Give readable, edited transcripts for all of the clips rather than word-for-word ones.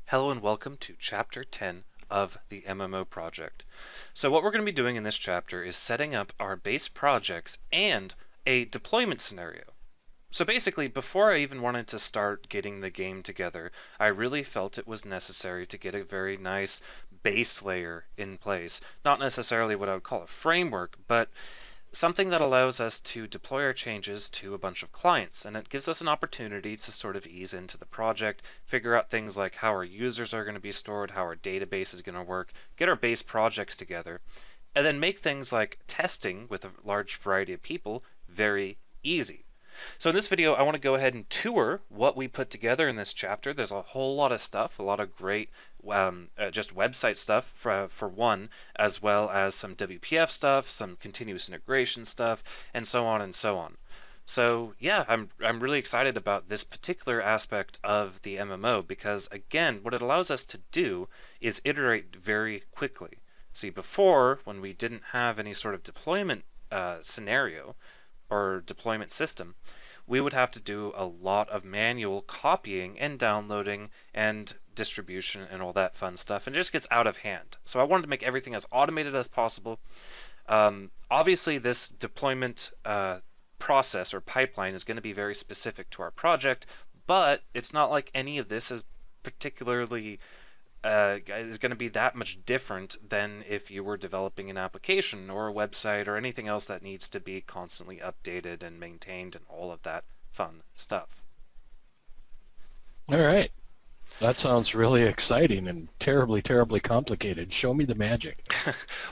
Hello and welcome to Chapter 10 of the MMO project. So what we're going to be doing in this chapter is setting up our base projects and a deployment scenario. So basically, before I even wanted to start getting the game together, I really felt it was necessary to get a very nice base layer in place. Not necessarily what I would call a framework, but something that allows us to deploy our changes to a bunch of clients, and it gives us an opportunity to sort of ease into the project, figure out things like how our users are going to be stored, how our database is going to work, get our base projects together, and then make things like testing with a large variety of people very easy. So in this video, I want to go ahead and tour what we put together in this chapter. There's a whole lot of stuff, a lot of great just website stuff for one, as well as some WPF stuff, some continuous integration stuff, and so on and so on. So yeah, I'm really excited about this particular aspect of the MMO because again, what it allows us to do is iterate very quickly. See, before, when we didn't have any sort of deployment scenario, or deployment system, we would have to do a lot of manual copying and downloading and distribution and all that fun stuff, and it just gets out of hand. So I wanted to make everything as automated as possible. Obviously, this deployment process or pipeline is going to be very specific to our project, but it's not like any of this is particularly is going to be that much different than if you were developing an application or a website or anything else that needs to be constantly updated and maintained and all of that fun stuff. All right. That sounds really exciting and terribly, terribly complicated. Show me the magic.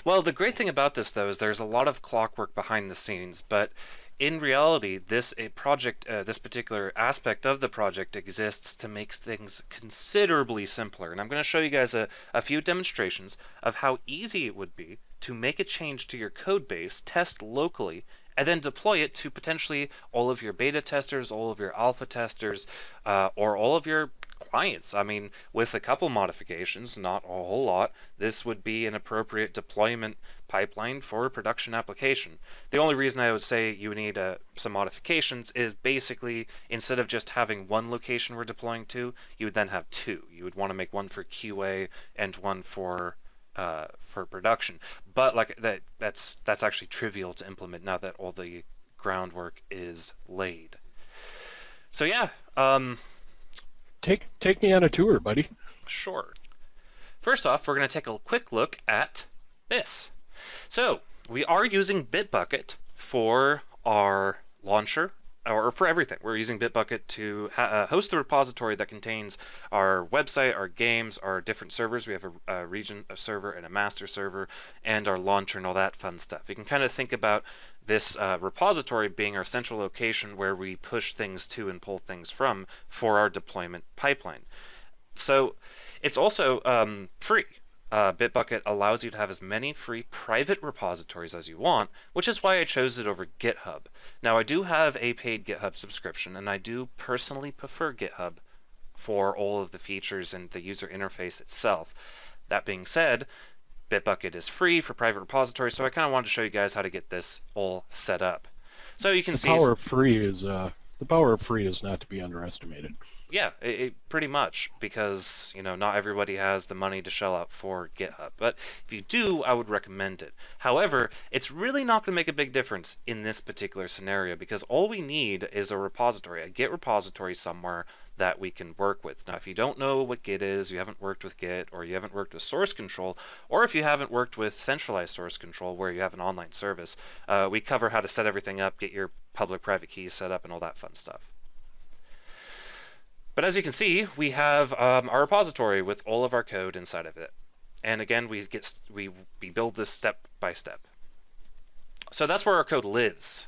Well, the great thing about this, though, is there's a lot of clockwork behind the scenes, but in reality, this particular aspect of the project exists to make things considerably simpler. And I'm going to show you guys a few demonstrations of how easy it would be to make a change to your code base, test locally, and then deploy it to potentially all of your beta testers, all of your alpha testers, or all of your clients. I mean, with a couple modifications, not a whole lot, this would be an appropriate deployment pipeline for a production application. The only reason I would say you need some modifications is basically instead of just having one location we're deploying to, you would then have two. You would want to make one for QA and one for production. But like that's actually trivial to implement now that all the groundwork is laid. So yeah, Take me on a tour, buddy. sure. First off, we're going to take a quick look at this. So we are using Bitbucket for our launcher, or for everything. We're using Bitbucket to host the repository that contains our website, our games, our different servers. We have a region server and a master server, and our launcher and all that fun stuff. You can kind of think about this repository being our central location where we push things to and pull things from for our deployment pipeline. So it's also free. Bitbucket allows you to have as many free private repositories as you want, which is why I chose it over GitHub. Now, I do have a paid GitHub subscription, and I do personally prefer GitHub for all of the features and the user interface itself. That being said, Bitbucket is free for private repositories, so I kind of wanted to show you guys how to get this all set up. So you can The see power of free is not to be underestimated. yeah, pretty much, because not everybody has the money to shell out for GitHub. But if you do, I would recommend it. However, it's really not going to make a big difference in this particular scenario because all we need is a repository, a Git repository somewhere that we can work with. Now, if you don't know what Git is, you haven't worked with Git, or you haven't worked with source control, or if you haven't worked with centralized source control where you have an online service, we cover how to set everything up, get your public-private keys set up, and all that fun stuff. But as you can see, we have our repository with all of our code inside of it. And again, we build this step by step. So that's where our code lives.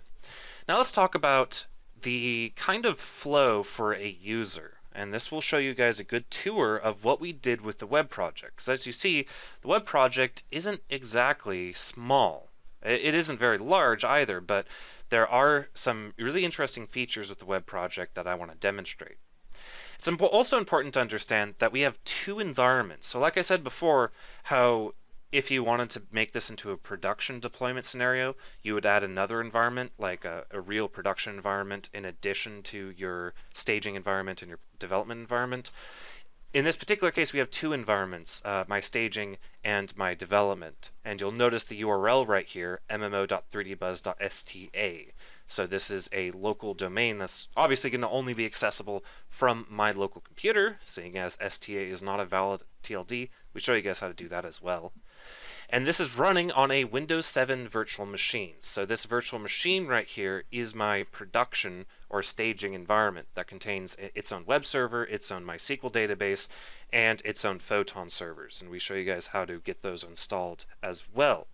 Now let's talk about the kind of flow for a user. And this will show you guys a good tour of what we did with the web project. Because as you see, the web project isn't exactly small. It isn't very large either, but there are some really interesting features with the web project that I want to demonstrate. It's also important to understand that we have two environments. So like I said before, how if you wanted to make this into a production deployment scenario, you would add another environment, like a real production environment, in addition to your staging environment and your development environment. In this particular case, we have two environments, my staging and my development. And you'll notice the URL right here, mmo.3dbuzz.sta. So this is a local domain that's obviously going to only be accessible from my local computer, seeing as STA is not a valid TLD. We show you guys how to do that as well. And this is running on a Windows 7 virtual machine. So this virtual machine right here is my production or staging environment that contains its own web server, its own MySQL database, and its own Photon servers. And we show you guys how to get those installed as well.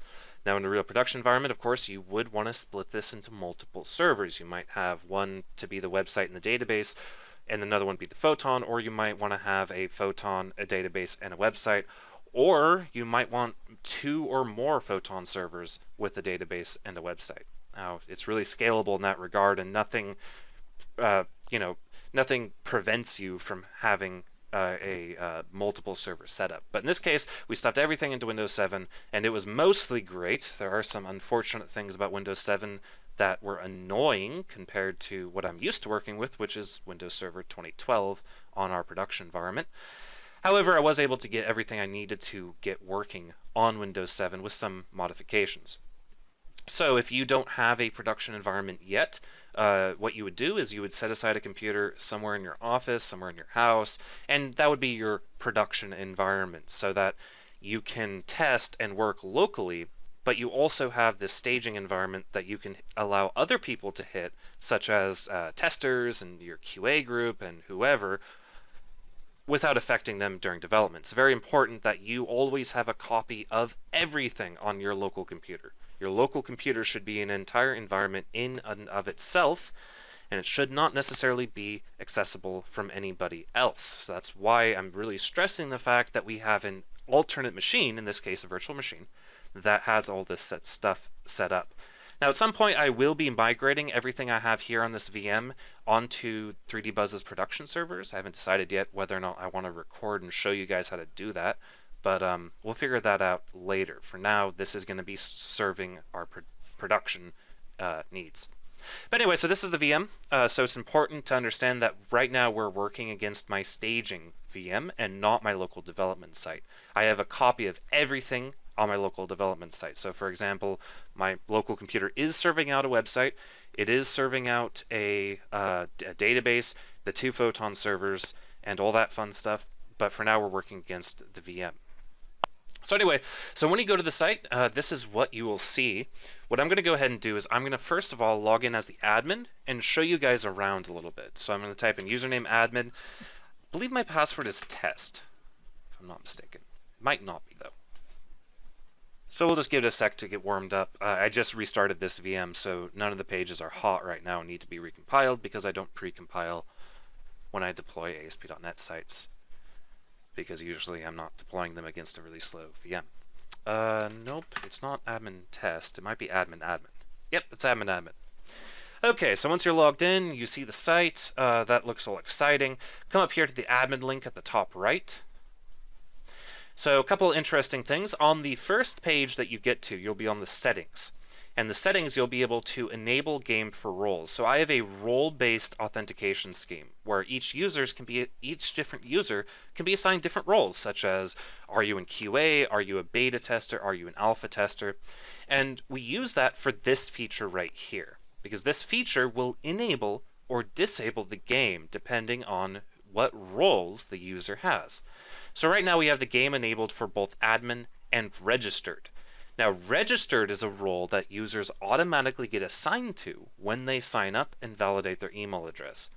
Now in a real production environment, of course, you would want to split this into multiple servers. You might have one to be the website and the database, and another one be the Photon, or you might want to have a Photon, a database, and a website. Or you might want 2 or more Photon servers with a database and a website. Now, it's really scalable in that regard, and nothing, nothing prevents you from having a multiple server setup. But in this case, we stuffed everything into Windows 7, and it was mostly great. There are some unfortunate things about Windows 7 that were annoying compared to what I'm used to working with, which is Windows Server 2012 on our production environment. However, I was able to get everything I needed to get working on Windows 7 with some modifications. So if you don't have a production environment yet, what you would do is you would set aside a computer somewhere in your office, somewhere in your house, and that would be your production environment so that you can test and work locally, but you also have this staging environment that you can allow other people to hit, such as testers and your QA group and whoever, without affecting them during development. It's very important that you always have a copy of everything on your local computer. Your local computer should be an entire environment in and of itself, and it should not necessarily be accessible from anybody else. So that's why I'm really stressing the fact that we have an alternate machine, in this case a virtual machine, that has all this stuff set up. Now at some point I will be migrating everything I have here on this VM onto 3DBuzz's production servers. I haven't decided yet whether or not I want to record and show you guys how to do that, but we'll figure that out later. For now, this is going to be serving our production needs. But anyway, so this is the VM. So it's important to understand that right now we're working against my staging VM and not my local development site. I have a copy of everything on my local development site. So for example, my local computer is serving out a website, it is serving out a database, the 2 Photon servers, and all that fun stuff, but for now we're working against the VM. So anyway, so when you go to the site, this is what you will see. What I'm going to go ahead and do is I'm going to first of all log in as the admin and show you guys around a little bit. So I'm going to type in username admin. I believe my password is test, if I'm not mistaken. It might not be though. So we'll just give it a sec to get warmed up. I just restarted this VM, so none of the pages are hot right now and need to be recompiled because I don't pre-compile when I deploy ASP.NET sites, because usually I'm not deploying them against a really slow VM. Nope, it's not admin test. It might be admin admin. Yep, it's admin admin. Okay, so once you're logged in, you see the site. That looks all exciting. Come up here to the admin link at the top right. So a couple of interesting things. On the first page that you get to, you'll be on the settings. And the settings, you'll be able to enable game for roles. So I have a role-based authentication scheme where each different user can be assigned different roles, such as, are you in QA, are you a beta tester, are you an alpha tester? And we use that for this feature right here, because this feature will enable or disable the game depending on what roles the user has. So right now we have the game enabled for both admin and registered. Now, registered is a role that users automatically get assigned to when they sign up and validate their email address.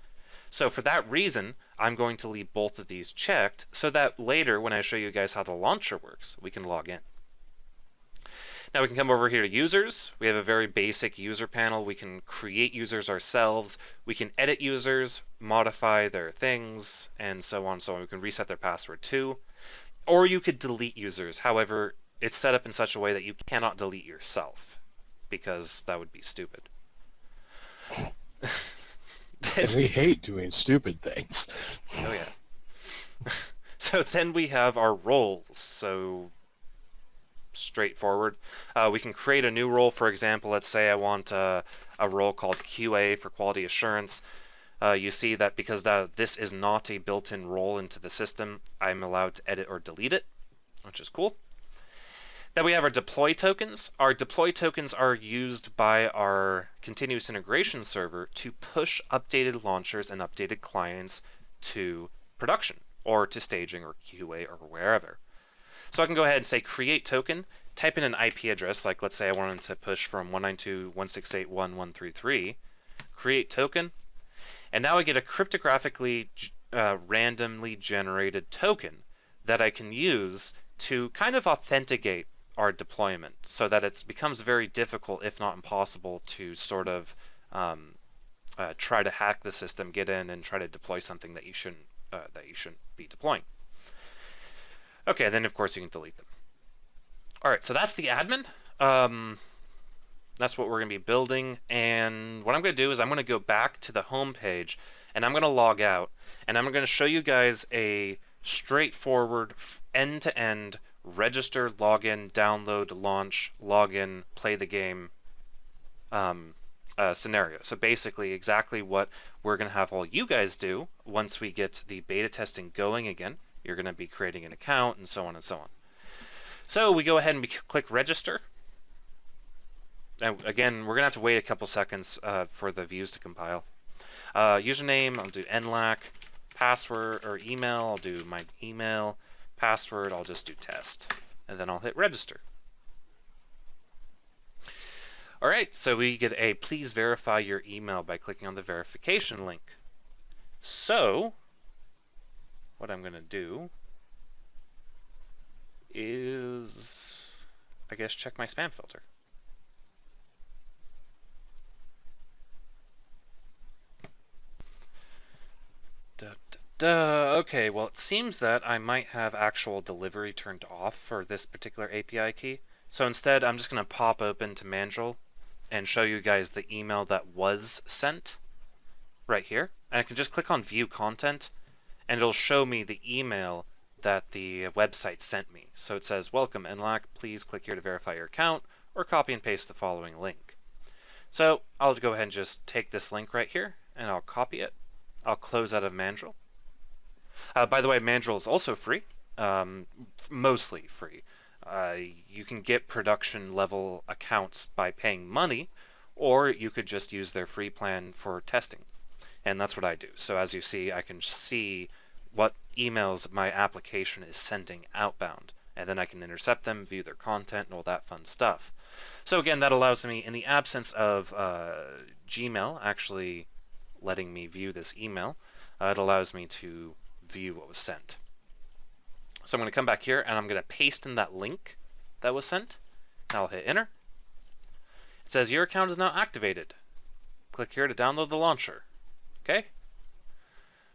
So for that reason, I'm going to leave both of these checked so that later when I show you guys how the launcher works, we can log in. Now we can come over here to users. We have a very basic user panel. We can create users ourselves. We can edit users, modify their things, and so on and so on. We can reset their password too. Or you could delete users. However, it's set up in such a way that you cannot delete yourself, because that would be stupid. And we hate doing stupid things. Oh yeah. So then we have our roles. So straightforward. We can create a new role. For example, let's say I want a role called QA for quality assurance. You see that because this is not a built-in role into the system, I'm allowed to edit or delete it, which is cool. Then we have our deploy tokens. Our deploy tokens are used by our continuous integration server to push updated launchers and updated clients to production or to staging or QA or wherever. So I can go ahead and say create token, type in an IP address, like let's say I wanted to push from 192.168.1.133, create token, and now I get a cryptographically randomly generated token that I can use to kind of authenticate our deployment so that it becomes very difficult, if not impossible, to sort of try to hack the system, get in, and try to deploy something that you shouldn't be deploying. Okay, then of course you can delete them. All right, so that's the admin. That's what we're going to be building, and what I'm going to do is I'm going to go back to the home page, and I'm going to log out, and I'm going to show you guys a straightforward end-to-end register, login, download, launch, login, play the game scenario. So basically exactly what we're going to have all you guys do once we get the beta testing going again. You're going to be creating an account and so on and so on. So we go ahead and click register. And again, we're going to have to wait a couple seconds for the views to compile. Username, I'll do nlac. Password or email, I'll do my email. Password, I'll just do test. And then I'll hit register. All right, so we get a please verify your email by clicking on the verification link. So what I'm going to do is, I guess, check my spam filter. Okay, well it seems that I might have actual delivery turned off for this particular API key. So instead I'm just going to pop open to Mandrill and show you guys the email that was sent right here. And I can just click on view content and it'll show me the email that the website sent me. So it says, welcome NLAC, please click here to verify your account or copy and paste the following link. So I'll go ahead and just take this link right here and I'll copy it. I'll close out of Mandrill. By the way, Mandrill is also free, mostly free. You can get production level accounts by paying money, or you could just use their free plan for testing. And that's what I do. So as you see, I can see what emails my application is sending outbound, and then I can intercept them, view their content, and all that fun stuff. So again, that allows me, in the absence of Gmail actually letting me view this email, it allows me to view what was sent. So I'm going to come back here and I'm going to paste in that link that was sent. I'll hit enter. It says your account is now activated. Click here to download the launcher. Okay?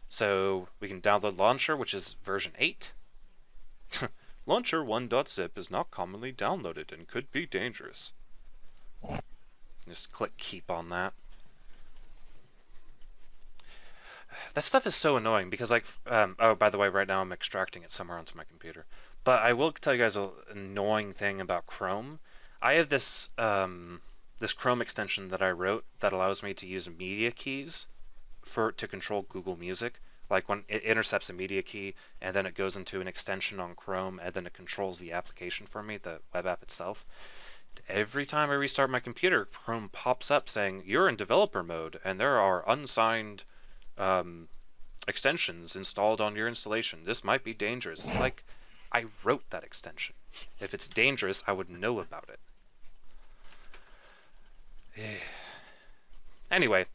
So we can download launcher, which is version 8. Launcher 1.zip is not commonly downloaded and could be dangerous. Just click keep on that. That stuff is so annoying because, like, oh, by the way, right now I'm extracting it somewhere onto my computer. But I will tell you guys an annoying thing about Chrome. I have this this Chrome extension that I wrote that allows me to use media keys to control Google Music. Like when it intercepts a media key and then it goes into an extension on Chrome and then it controls the application for me, the web app itself. Every time I restart my computer, Chrome pops up saying you're in developer mode and there are unsigned extensions installed on your installation. This might be dangerous. It's like, I wrote that extension. If it's dangerous, I would know about it. Anyway,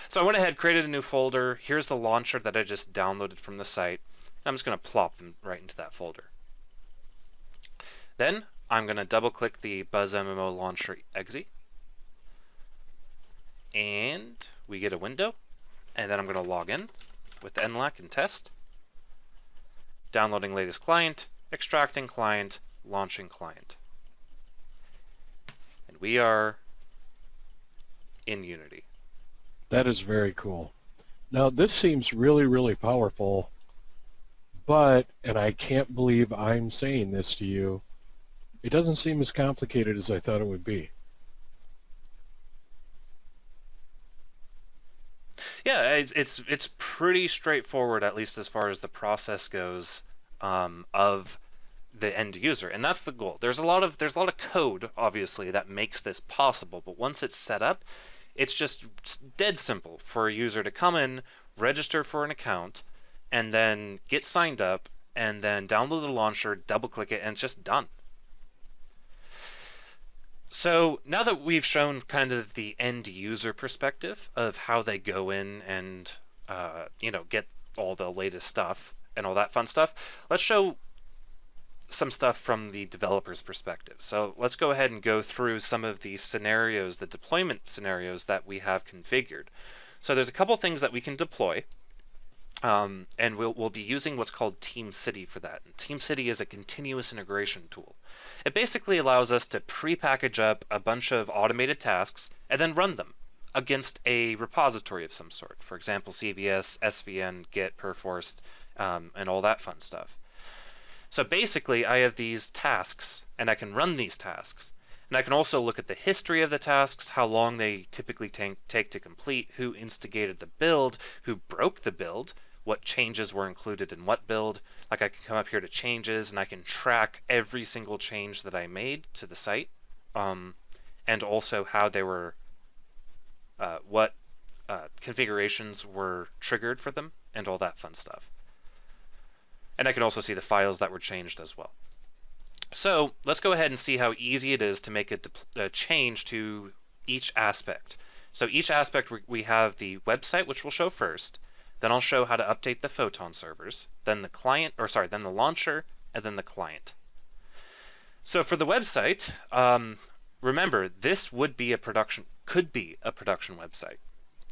so I went ahead, created a new folder. Here's the launcher that I just downloaded from the site. I'm just going to plop them right into that folder. Then I'm going to double click the Buzz MMO launcher exe. And we get a window. And then I'm going to log in with nlac and test. Downloading latest client, extracting client, launching client. And we are in Unity. That is very cool. Now this seems really, really powerful, but, and I can't believe I'm saying this to you, it doesn't seem as complicated as I thought it would be. Yeah, it's pretty straightforward, at least as far as the process goes, of the end user, and that's the goal. There's a lot of code, obviously, that makes this possible, but once it's set up, it's just dead simple for a user to come in, register for an account, and then get signed up, and then download the launcher, double click it, and it's just done. So now that we've shown kind of the end user perspective of how they go in and get all the latest stuff and all that fun stuff, let's show some stuff from the developer's perspective. So let's go ahead and go through some of the scenarios, the deployment scenarios that we have configured. So there's a couple things that we can deploy. And we'll be using what's called Team City for that. And Team City is a continuous integration tool. It basically allows us to pre-package up a bunch of automated tasks and then run them against a repository of some sort. For example, CVS, SVN, Git, Perforce, and all that fun stuff. So basically, I have these tasks, and I can run these tasks. And I can also look at the history of the tasks, how long they typically take to complete, who instigated the build, who broke the build, what changes were included in what build. Like I can come up here to changes and I can track every single change that I made to the site, and also how they were, what configurations were triggered for them, and all that fun stuff. And I can also see the files that were changed as well. So let's go ahead and see how easy it is to make a change to each aspect. So each aspect we have the website, which we'll show first. Then I'll show how to update the Photon servers, then then the launcher, and then the client. So for the website, remember, this could be a production website.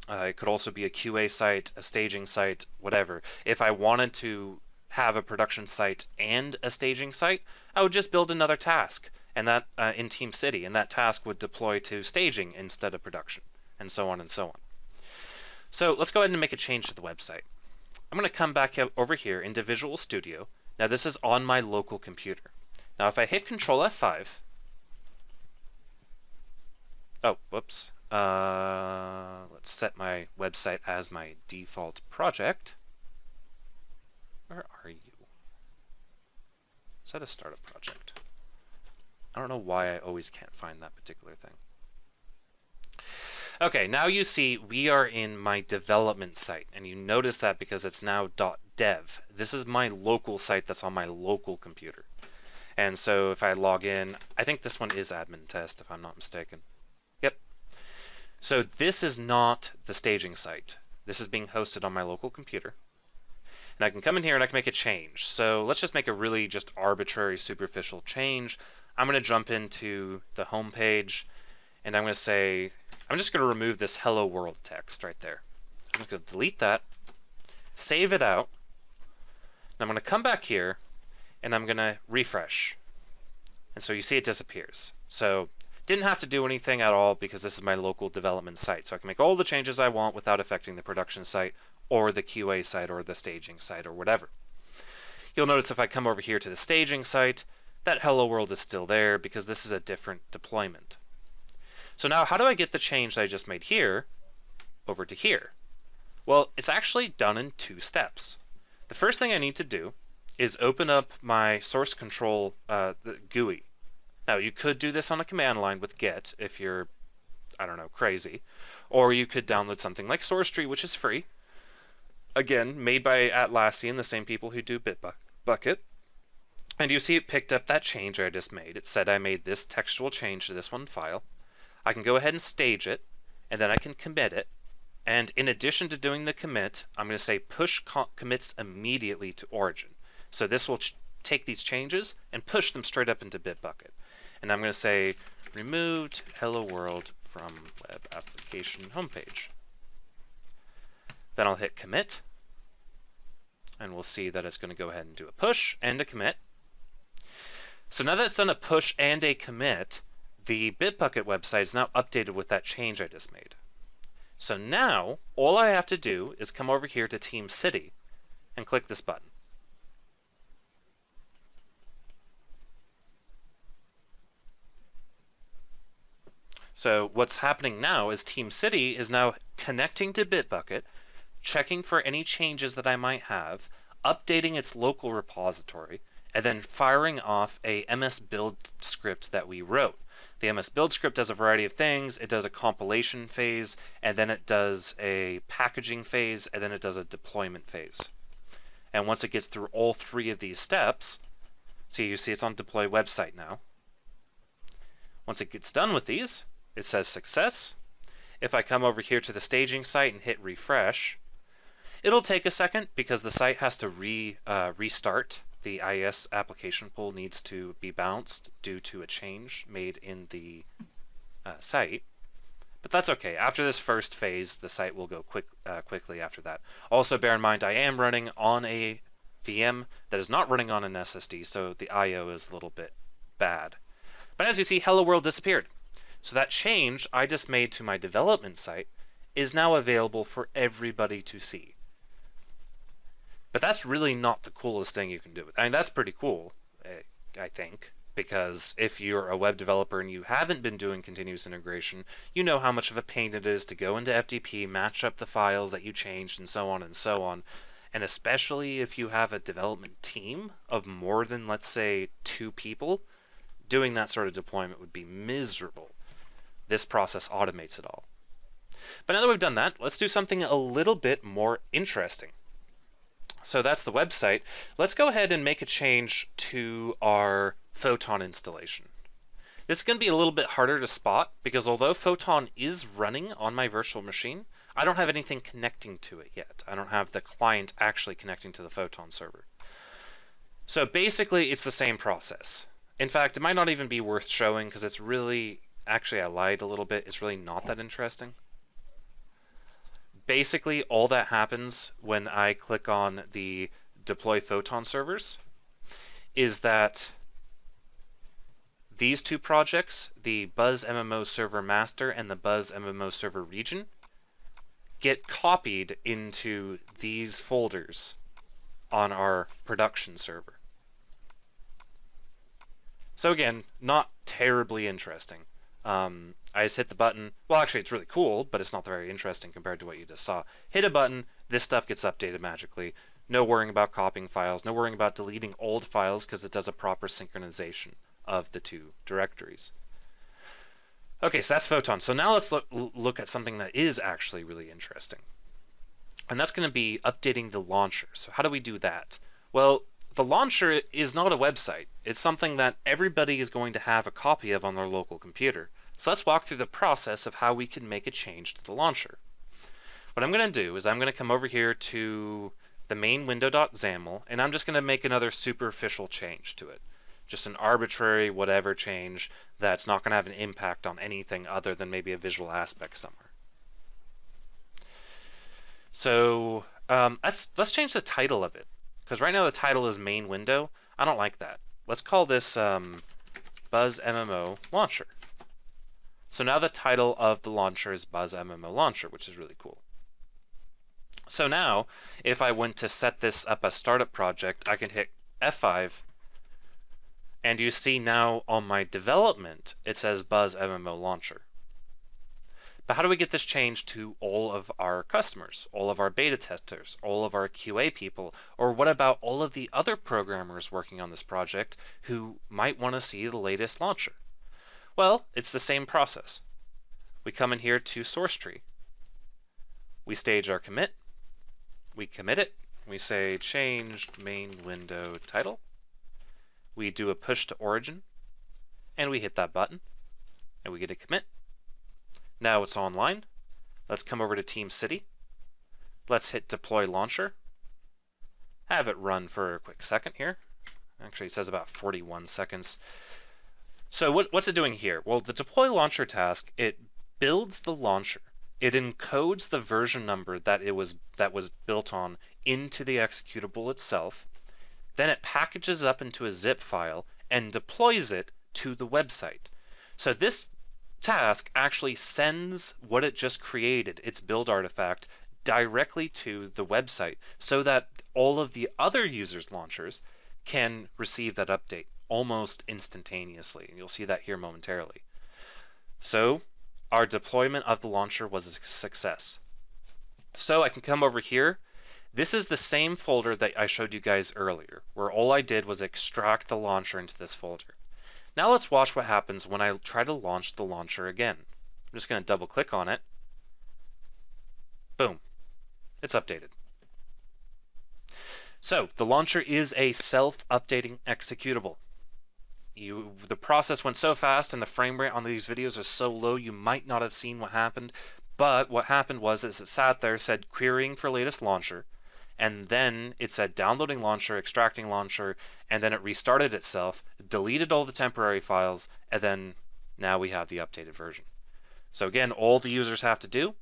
It could also be a QA site, a staging site, whatever. If I wanted to have a production site and a staging site, I would just build another task, and that in Team City, and that task would deploy to staging instead of production, and so on and so on. So let's go ahead and make a change to the website. I'm going to come back over here into Visual Studio. Now this is on my local computer. Now if I hit Control F5, oh, whoops. Let's set my website as my default project. Where are you? Set a startup project. I don't know why I always can't find that particular thing. Okay, now you see we are in my development site, and you notice that because it's now .dev. This is my local site that's on my local computer. And so if I log in, I think this one is admin test if I'm not mistaken. Yep. So this is not the staging site. This is being hosted on my local computer. And I can come in here and I can make a change. So let's just make a really just arbitrary superficial change. I'm going to jump into the home page, and I'm going to say, I'm just going to remove this hello world text right there. I'm just going to delete that, save it out, and I'm going to come back here and I'm going to refresh. And so you see it disappears. So didn't have to do anything at all because this is my local development site. So I can make all the changes I want without affecting the production site or the QA site or the staging site or whatever. You'll notice if I come over here to the staging site, that hello world is still there because this is a different deployment. So now how do I get the change that I just made here over to here? Well, it's actually done in 2 steps. The first thing I need to do is open up my source control the GUI. Now you could do this on a command line with Git if you're, I don't know, crazy. Or you could download something like SourceTree, which is free. Again, made by Atlassian, the same people who do Bitbucket. And you see it picked up that change I just made. It said I made this textual change to this one file. I can go ahead and stage it, and then I can commit it. And in addition to doing the commit, I'm going to say push commits immediately to origin. So this will take these changes and push them straight up into Bitbucket. And I'm going to say removed hello world from web application homepage. Then I'll hit commit, and we'll see that it's going to go ahead and do a push and a commit. So now that it's done a push and a commit, the Bitbucket website is now updated with that change I just made. So now, all I have to do is come over here to Team City and click this button. So what's happening now is Team City is now connecting to Bitbucket, checking for any changes that I might have, updating its local repository, and then firing off a MS build script that we wrote. The MS build script does a variety of things. It does a compilation phase, and then it does a packaging phase, and then it does a deployment phase. And once it gets through all three of these steps, you see it's on deploy website now. Once it gets done with these, it says success. If I come over here to the staging site and hit refresh, it'll take a second because the site has to restart. The IIS application pool needs to be bounced due to a change made in the site. But that's okay. After this first phase, the site will go quickly after that. Also, bear in mind, I am running on a VM that is not running on an SSD, so the I/O is a little bit bad. But as you see, Hello World disappeared. So that change I just made to my development site is now available for everybody to see. But that's really not the coolest thing you can do. I mean, that's pretty cool, I think, because if you're a web developer and you haven't been doing continuous integration, you know how much of a pain it is to go into FTP, match up the files that you changed, and so on and so on. And especially if you have a development team of more than, let's say, 2 people, doing that sort of deployment would be miserable. This process automates it all. But now that we've done that, let's do something a little bit more interesting. So that's the website. Let's go ahead and make a change to our Photon installation. This is going to be a little bit harder to spot because although Photon is running on my virtual machine, I don't have anything connecting to it yet. I don't have the client actually connecting to the Photon server. So basically, it's the same process. In fact, it might not even be worth showing because it's really, actually I lied a little bit, it's really not that interesting. Basically, all that happens when I click on the deploy Photon servers is that these 2 projects, the Buzz MMO Server Master and the Buzz MMO Server Region, get copied into these folders on our production server. So again, not terribly interesting. I just hit the button. Well, actually, it's really cool, but it's not very interesting compared to what you just saw. Hit a button, this stuff gets updated magically. No worrying about copying files, no worrying about deleting old files because it does a proper synchronization of the 2 directories. Okay, so that's Photon. So now let's look at something that is actually really interesting. And that's going to be updating the launcher. So how do we do that? Well, the launcher is not a website. It's something that everybody is going to have a copy of on their local computer. So let's walk through the process of how we can make a change to the launcher. What I'm going to do is I'm going to come over here to the main window.xaml, and I'm just going to make another superficial change to it. Just an arbitrary whatever change that's not going to have an impact on anything other than maybe a visual aspect somewhere. So let's change the title of it. Because right now the title is main window. I don't like that. Let's call this Buzz MMO Launcher. So now the title of the launcher is Buzz MMO Launcher, which is really cool. So now, if I went to set this up as startup project, I can hit F5, and you see now on my development, it says Buzz MMO Launcher. But how do we get this changed to all of our customers, all of our beta testers, all of our QA people, or what about all of the other programmers working on this project who might want to see the latest launcher? Well, it's the same process. We come in here to source tree. We stage our commit. We commit it. We say changed main window title. We do a push to origin, and we hit that button, and we get a commit. Now it's online. Let's come over to Team City. Let's hit deploy launcher. Have it run for a quick second here. Actually, it says about 41 seconds. So what's it doing here? Well, the deploy launcher task, it builds the launcher. It encodes the version number that was built on into the executable itself. Then it packages up into a zip file and deploys it to the website. So this task actually sends what it just created, its build artifact, directly to the website so that all of the other users' launchers can receive that update almost instantaneously. And you'll see that here momentarily. So our deployment of the launcher was a success. So I can come over here. This is the same folder that I showed you guys earlier, where all I did was extract the launcher into this folder. Now let's watch what happens when I try to launch the launcher again. I'm just going to double click on it. Boom. It's updated. So the launcher is a self-updating executable. The process went so fast and the frame rate on these videos is so low you might not have seen what happened, but what happened was it sat there, said querying for latest launcher, and then it said downloading launcher, extracting launcher, and then it restarted itself, deleted all the temporary files, and then now we have the updated version. So again, all the users have to do,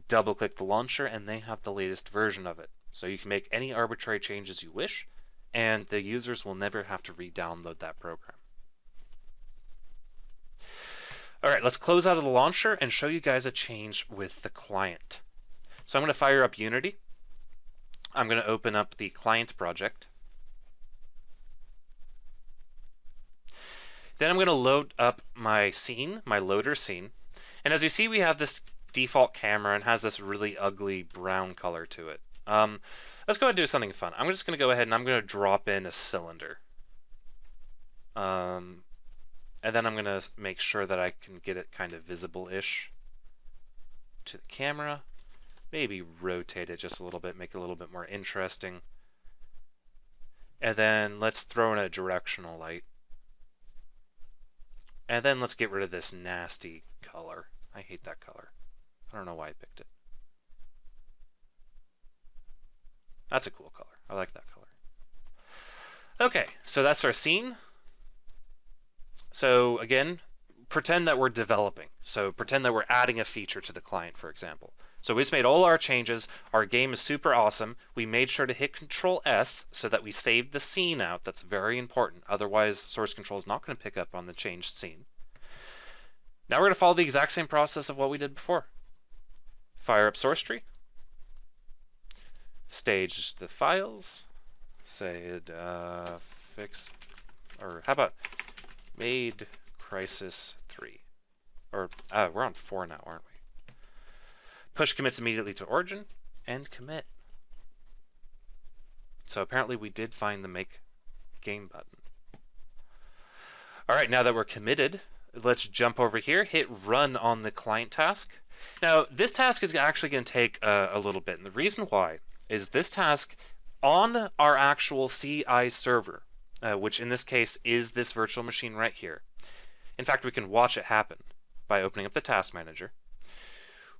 double click the launcher and they have the latest version of it. So you can make any arbitrary changes you wish, and the users will never have to re-download that program. All right, let's close out of the launcher and show you guys a change with the client. So I'm going to fire up Unity. I'm going to open up the client project. Then I'm going to load up my scene, my loader scene. And as you see, we have this default camera and has this really ugly brown color to it. Let's go ahead and do something fun. I'm just going to go ahead and I'm going to drop in a cylinder. And then I'm going to make sure that I can get it kind of visible-ish to the camera. Maybe rotate it just a little bit, make it a little bit more interesting. And then let's throw in a directional light. And then let's get rid of this nasty color. I hate that color. I don't know why I picked it. That's a cool color. I like that color. Okay, so that's our scene. So again, pretend that we're developing. So pretend that we're adding a feature to the client, for example. So we just made all our changes. Our game is super awesome. We made sure to hit Control S so that we saved the scene out. That's very important. Otherwise, source control is not going to pick up on the changed scene. Now we're going to follow the exact same process of what we did before. Fire up source tree. Stage the files. Say fix, or how about made crisis 3. Or we're on 4 now, aren't we? Push commits immediately to origin and commit. So apparently we did find the make game button. All right, now that we're committed, let's jump over here, hit run on the client task. Now this task is actually going to take a little bit, and the reason why is this task on our actual CI server, which in this case is this virtual machine right here. In fact, we can watch it happen by opening up the task manager.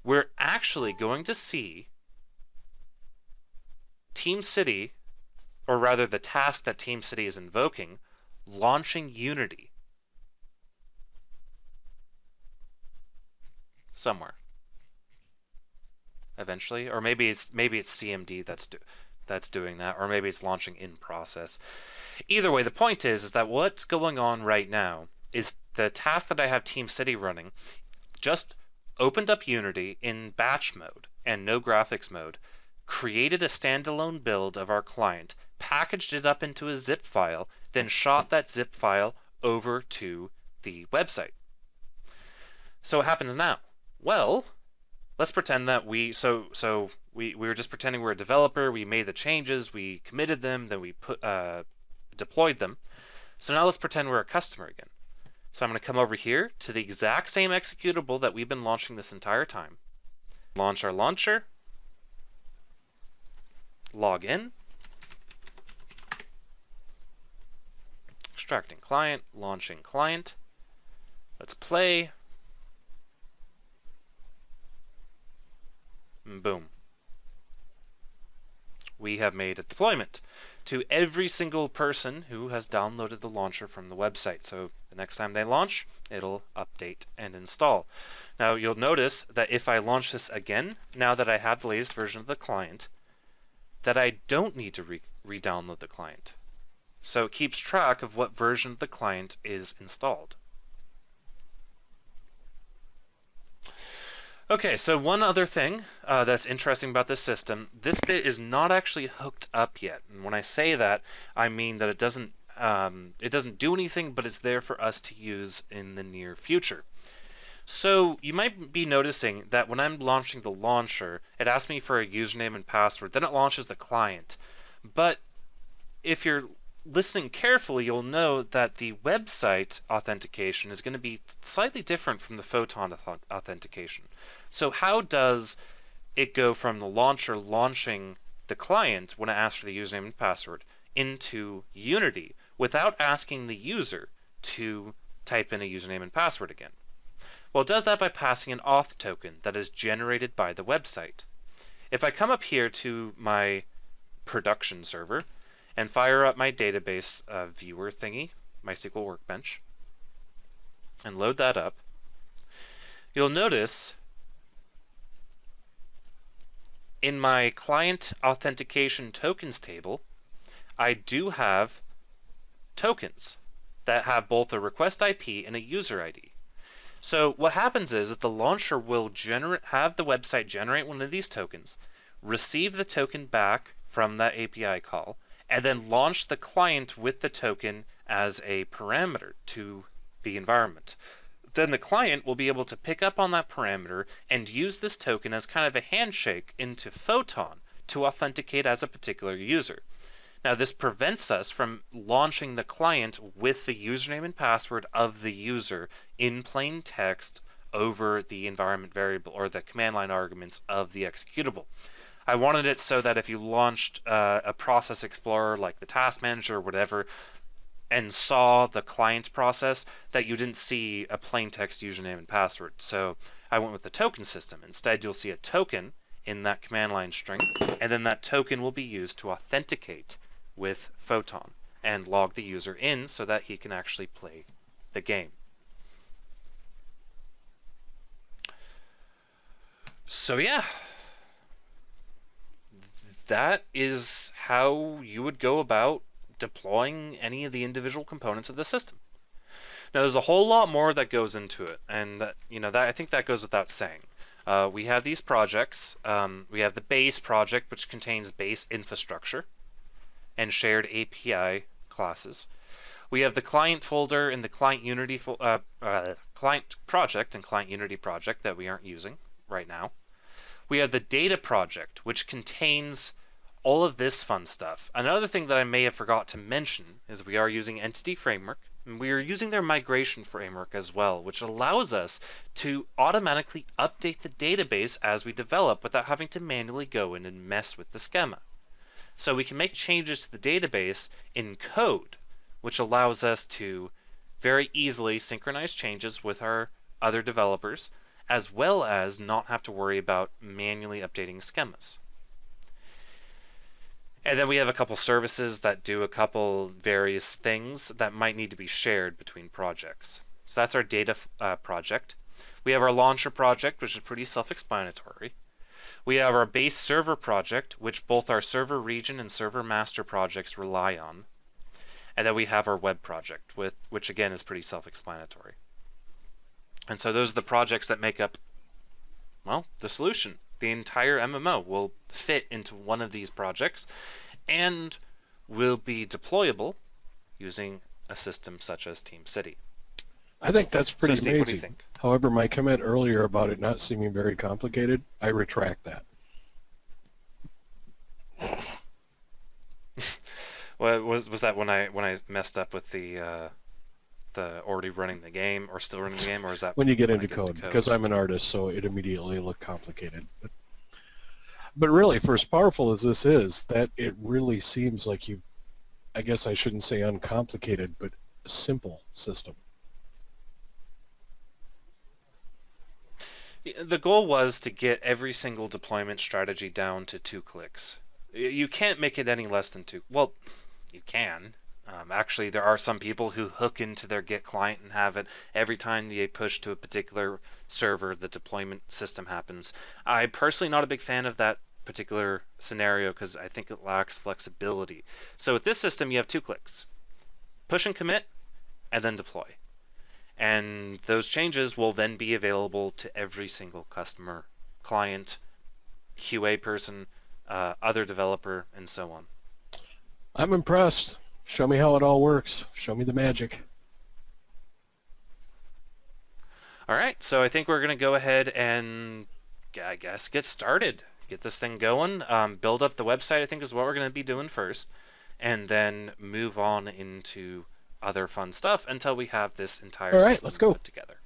We're actually going to see Team City, or rather the task that Team City is invoking, launching Unity somewhere eventually, or maybe it's CMD that's doing that, or maybe it's launching in process. Either way, the point is that what's going on right now is the task that I have Team City running just opened up Unity in batch mode and no graphics mode, created a standalone build of our client, packaged it up into a zip file, then shot that zip file over to the website. So what happens now? Well, let's pretend that we were just pretending we're a developer. We made the changes, we committed them, then we deployed them. So now let's pretend we're a customer again. So I'm going to come over here to the exact same executable that we've been launching this entire time. Launch our launcher. Log in. Extracting client, launching client. Let's play. Boom. We have made a deployment to every single person who has downloaded the launcher from the website. So the next time they launch, it'll update and install. Now you'll notice that if I launch this again, now that I have the latest version of the client, that I don't need to re-download the client. So it keeps track of what version of the client is installed. Okay, so one other thing that's interesting about this system, this bit is not actually hooked up yet. And when I say that, I mean that it doesn't do anything, but it's there for us to use in the near future. So you might be noticing that when I'm launching the launcher, it asks me for a username and password, then it launches the client. But if you're listening carefully, you'll know that the website authentication is going to be slightly different from the Photon authentication. So how does it go from the launcher launching the client when it asks for the username and password into Unity without asking the user to type in a username and password again? Well, it does that by passing an auth token that is generated by the website. If I come up here to my production server and fire up my database viewer thingy, MySQL Workbench, and load that up, you'll notice in my client authentication tokens table, I do have tokens that have both a request IP and a user ID. So what happens is that the launcher will have the website generate one of these tokens, receive the token back from that API call, and then launch the client with the token as a parameter to the environment. Then the client will be able to pick up on that parameter and use this token as kind of a handshake into Photon to authenticate as a particular user. Now this prevents us from launching the client with the username and password of the user in plain text over the environment variable or the command line arguments of the executable. I wanted it so that if you launched a process explorer like the task manager or whatever and saw the client's process, that you didn't see a plain text username and password. So I went with the token system. Instead, you'll see a token in that command line string, and then that token will be used to authenticate with Photon and log the user in so that he can actually play the game. So yeah, that is how you would go about deploying any of the individual components of the system. Now there's a whole lot more that goes into it, and that, I think that goes without saying. We have these projects. We have the base project, which contains base infrastructure and shared API classes. We have the client folder and the client Unity client project and client Unity project that we aren't using right now. We have the data project, which contains all of this fun stuff. Another thing that I may have forgot to mention is we are using Entity Framework, and we are using their migration framework as well, which allows us to automatically update the database as we develop without having to manually go in and mess with the schema. So we can make changes to the database in code, which allows us to very easily synchronize changes with our other developers, as well as not have to worry about manually updating schemas. And then we have a couple services that do a couple various things that might need to be shared between projects. So that's our data project. We have our launcher project, which is pretty self-explanatory. We have our base server project, which both our server region and server master projects rely on. And then we have our web project, which again is pretty self-explanatory. And so those are the projects that make up, well, the solution. The entire MMO will fit into one of these projects and will be deployable using a system such as TeamCity. I think that's pretty so, Steve, amazing. What do you think? However, my comment earlier about it not seeming very complicated, I retract that. Well, was that when I messed up with the already running the game or still running the game, or is that when you get into code? Because I'm an artist, so it immediately looked complicated. But really, for as powerful as this is, that it really seems like I guess I shouldn't say uncomplicated, but a simple system. The goal was to get every single deployment strategy down to 2 clicks. You can't make it any less than 2. Well, you can. Actually, there are some people who hook into their Git client and have it every time they push to a particular server, the deployment system happens. I'm personally not a big fan of that particular scenario because I think it lacks flexibility. So with this system, you have 2 clicks. Push and commit, and then deploy. And those changes will then be available to every single customer, client, QA person, other developer, and so on. I'm impressed. Show me how it all works. Show me the magic. All right, so I think we're going to go ahead and, I guess, get started. Get this thing going. Build up the website, I think, is what we're going to be doing first. And then move on into other fun stuff until we have this entire All right, system let's go. put together.